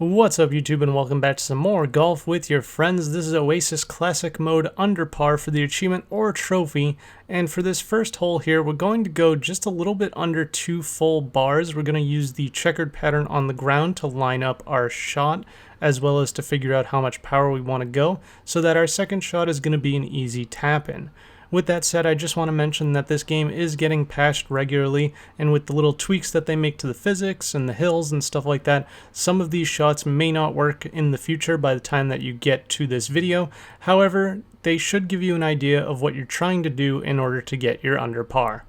What's up YouTube, and welcome back to some more golf with your friends. This is Oasis Classic Mode under par for the achievement or trophy, and for this first hole here we're going to go just a little bit under 2 full bars. We're going to use the checkered pattern on the ground to line up our shot, as well as to figure out how much power we want to go, so that our second shot is going to be an easy tap-in. With that said, I just want to mention that this game is getting patched regularly, and with the little tweaks that they make to the physics and the hills and stuff like that, some of these shots may not work in the future by the time that you get to this video. However, they should give you an idea of what you're trying to do in order to get your under par.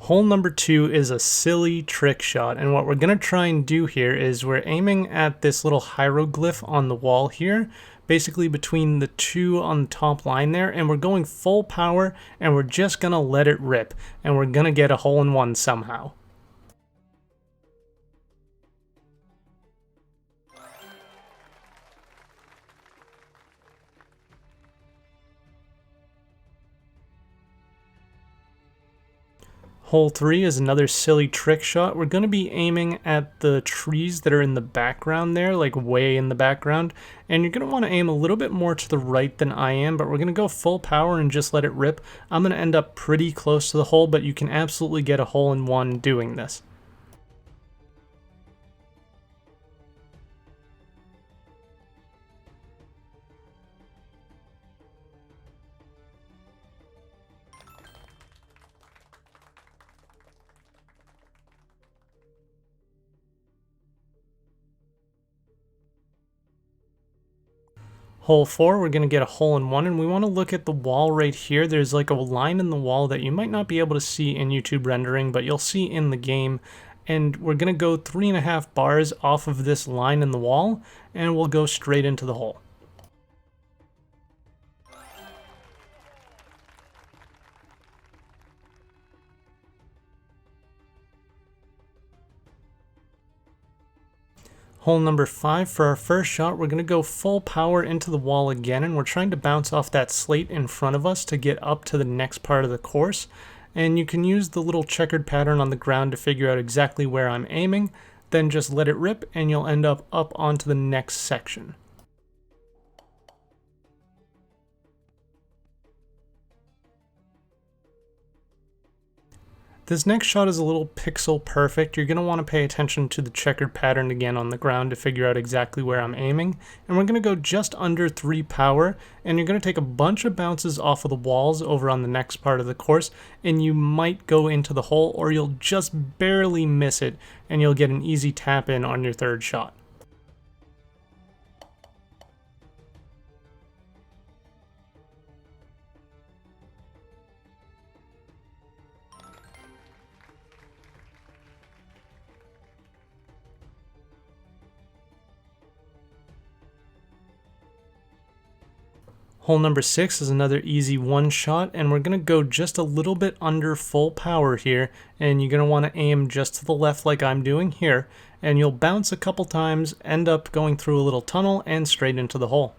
Hole number 2 is a silly trick shot, and what we're going to try and do here is we're aiming at this little hieroglyph on the wall here, basically between the 2 on the top line there, and we're going full power and we're just going to let it rip, and we're going to get a hole-in-one somehow. Hole 3 is another silly trick shot. We're going to be aiming at the trees that are in the background there, like way in the background, and you're going to want to aim a little bit more to the right than I am, but we're going to go full power and just let it rip. I'm going to end up pretty close to the hole, but you can absolutely get a hole-in-one doing this. Hole 4, we're going to get a hole-in-one, and we want to look at the wall right here. There's like a line in the wall that you might not be able to see in YouTube rendering, but you'll see in the game. And we're going to go 3.5 bars off of this line in the wall, and we'll go straight into the hole. Hole number 5, for our first shot, we're going to go full power into the wall again, and we're trying to bounce off that slate in front of us to get up to the next part of the course. And you can use the little checkered pattern on the ground to figure out exactly where I'm aiming, then just let it rip and you'll end up onto the next section. This next shot is a little pixel perfect. You're going to want to pay attention to the checkered pattern again on the ground to figure out exactly where I'm aiming. And we're going to go just under 3 power, and you're going to take a bunch of bounces off of the walls over on the next part of the course, and you might go into the hole, or you'll just barely miss it, and you'll get an easy tap in on your third shot. Hole number 6 is another easy one shot, and we're going to go just a little bit under full power here, and you're going to want to aim just to the left like I'm doing here, and you'll bounce a couple times, end up going through a little tunnel and straight into the hole.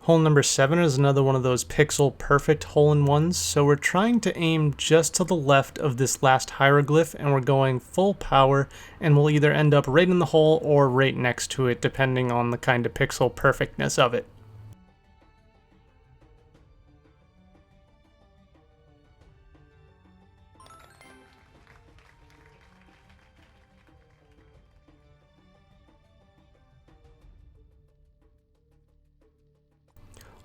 Hole number 7 is another one of those pixel perfect hole-in-ones, so we're trying to aim just to the left of this last hieroglyph, and we're going full power, and we'll either end up right in the hole or right next to it, depending on the kind of pixel perfectness of it.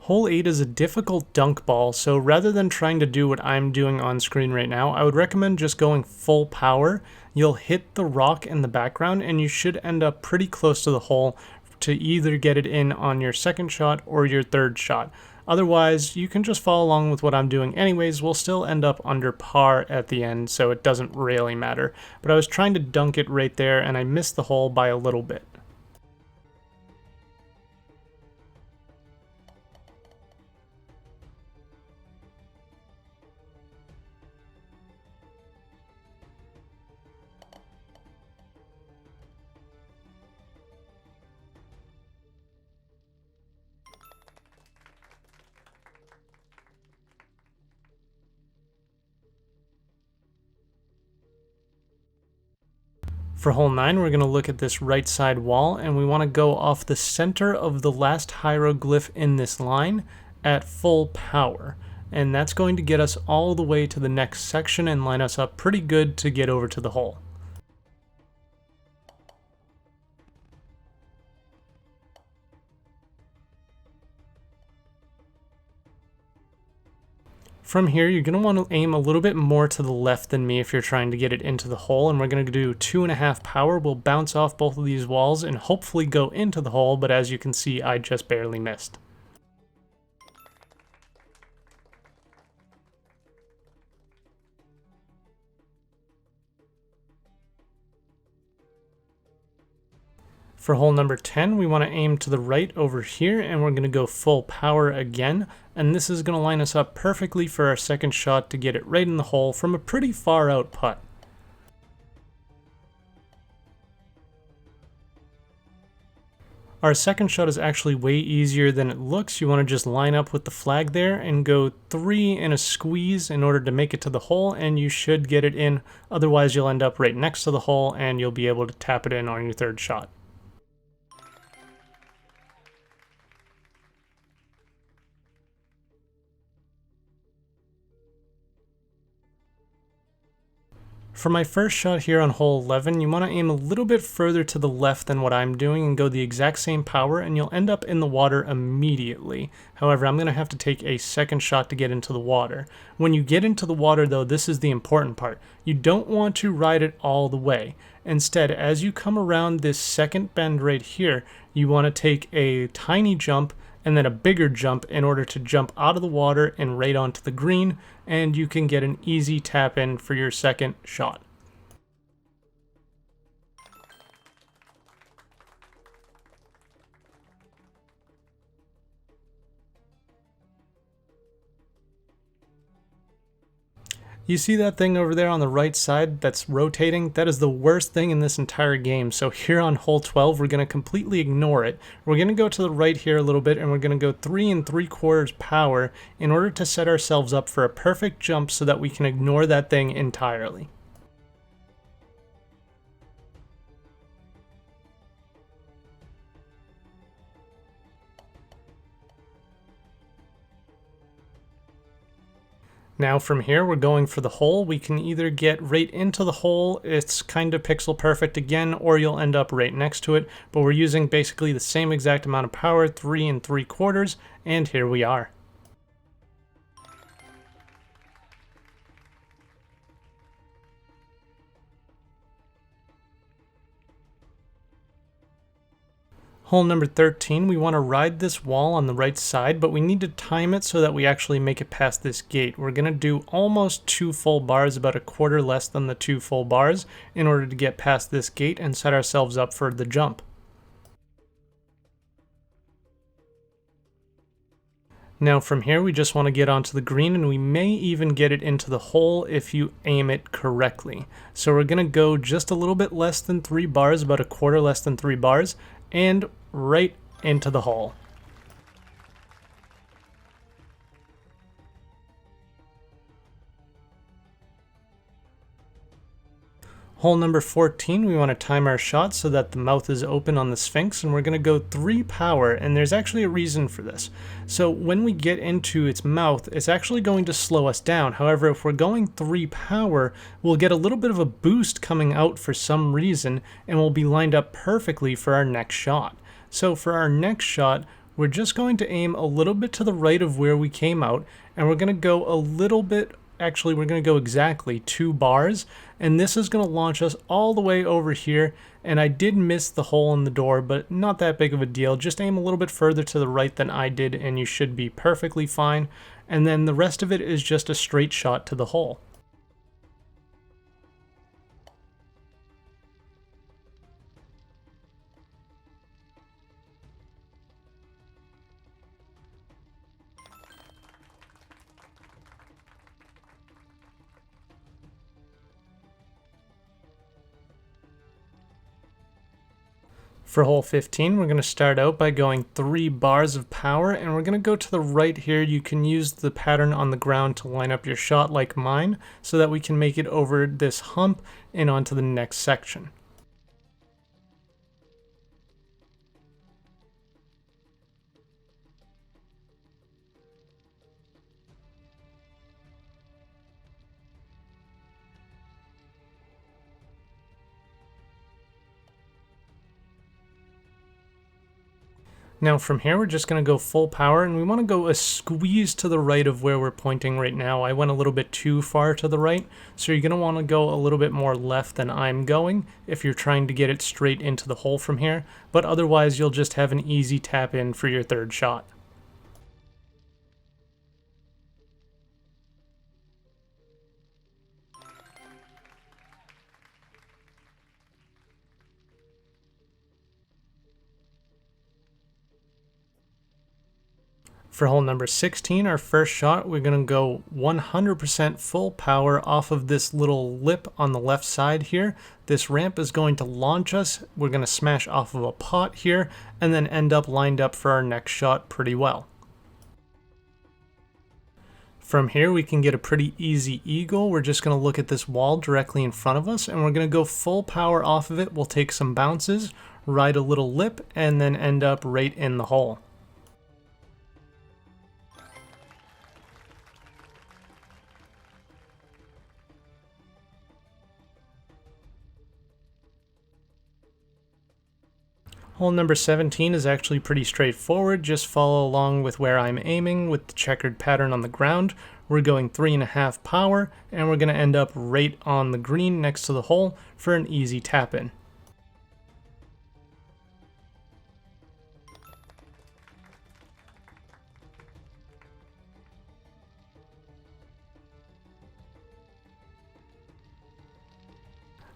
Hole 8 is a difficult dunk ball, so rather than trying to do what I'm doing on screen right now, I would recommend just going full power. You'll hit the rock in the background and you should end up pretty close to the hole to either get it in on your second shot or your third shot. Otherwise, you can just follow along with what I'm doing anyways. We'll still end up under par at the end, so it doesn't really matter. But I was trying to dunk it right there, and I missed the hole by a little bit. For hole 9, we're going to look at this right side wall, and we want to go off the center of the last hieroglyph in this line at full power. And that's going to get us all the way to the next section and line us up pretty good to get over to the hole. From here, you're going to want to aim a little bit more to the left than me if you're trying to get it into the hole, and we're going to do 2.5 power. We'll bounce off both of these walls and hopefully go into the hole, but as you can see, I just barely missed. For hole number 10, we want to aim to the right over here, and we're going to go full power again, and this is going to line us up perfectly for our second shot to get it right in the hole from a pretty far out putt. Our second shot is actually way easier than it looks. You want to just line up with the flag there and go 3 in a squeeze in order to make it to the hole, and you should get it in. Otherwise, you'll end up right next to the hole and you'll be able to tap it in on your third shot. For my first shot here on hole 11, you want to aim a little bit further to the left than what I'm doing and go the exact same power, and you'll end up in the water immediately. However, I'm going to have to take a second shot to get into the water. When you get into the water though, this is the important part. You don't want to ride it all the way. Instead, as you come around this second bend right here, you want to take a tiny jump and then a bigger jump in order to jump out of the water and right onto the green, and you can get an easy tap in for your second shot. You see that thing over there on the right side that's rotating? That is the worst thing in this entire game. So here on hole 12, we're going to completely ignore it. We're going to go to the right here a little bit, and we're going to go 3 3/4 power in order to set ourselves up for a perfect jump so that we can ignore that thing entirely. Now from here, we're going for the hole. We can either get right into the hole, it's kind of pixel perfect again, or you'll end up right next to it, but we're using basically the same exact amount of power, 3 3/4, and here we are. Hole number 13, we want to ride this wall on the right side, but we need to time it so that we actually make it past this gate. We're going to do almost 2 full bars, about a quarter less than the 2 full bars, in order to get past this gate and set ourselves up for the jump. Now from here, we just want to get onto the green, and we may even get it into the hole if you aim it correctly. So we're going to go just a little bit less than 3 bars, about a quarter less than 3 bars, and right into the hole. Hole number 14, we want to time our shot so that the mouth is open on the Sphinx, and we're going to go 3 power, and there's actually a reason for this. So when we get into its mouth, it's actually going to slow us down. However, if we're going 3 power, we'll get a little bit of a boost coming out for some reason, and we'll be lined up perfectly for our next shot. So for our next shot, we're just going to aim a little bit to the right of where we came out, and we're going to go a little bit actually we're going to go exactly 2 bars, and this is going to launch us all the way over here. And I did miss the hole in the door, but not that big of a deal. Just aim a little bit further to the right than I did and you should be perfectly fine. And then the rest of it is just a straight shot to the hole. For hole 15, we're going to start out by going 3 bars of power, and we're going to go to the right here. You can use the pattern on the ground to line up your shot like mine, so that we can make it over this hump and onto the next section. Now from here we're just going to go full power, and we want to go a squeeze to the right of where we're pointing right now. I went a little bit too far to the right, so you're going to want to go a little bit more left than I'm going if you're trying to get it straight into the hole from here, but otherwise you'll just have an easy tap in for your third shot. For hole number 16, our first shot, we're going to go 100% full power off of this little lip on the left side here. This ramp is going to launch us. We're going to smash off of a pot here and then end up lined up for our next shot pretty well. From here, we can get a pretty easy eagle. We're just going to look at this wall directly in front of us, and we're going to go full power off of it. We'll take some bounces, ride a little lip, and then end up right in the hole. Hole number 17 is actually pretty straightforward. Just follow along with where I'm aiming with the checkered pattern on the ground. We're going 3.5 power, and we're going to end up right on the green next to the hole for an easy tap in.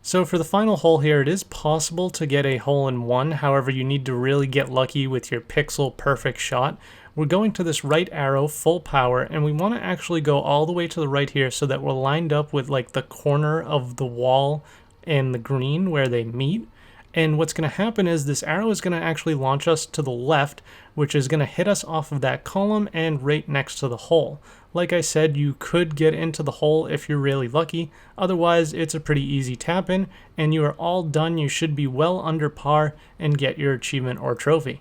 So for the final hole here, it is possible to get a hole in one, however you need to really get lucky with your pixel perfect shot. We're going to this right arrow full power, and we want to actually go all the way to the right here so that we're lined up with like the corner of the wall and the green where they meet. And what's going to happen is this arrow is going to actually launch us to the left, which is going to hit us off of that column and right next to the hole. Like I said, you could get into the hole if you're really lucky. Otherwise, it's a pretty easy tap in, and you are all done. You should be well under par and get your achievement or trophy.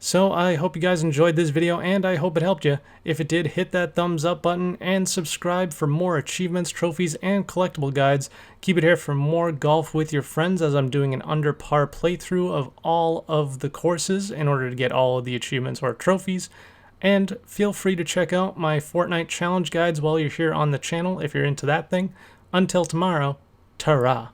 So I hope you guys enjoyed this video, and I hope it helped you. If it did, hit that thumbs up button and subscribe for more achievements, trophies, and collectible guides. Keep it here for more golf with your friends, as I'm doing an under par playthrough of all of the courses in order to get all of the achievements or trophies. And feel free to check out my Fortnite challenge guides while you're here on the channel if you're into that thing. Until tomorrow, ta-ra.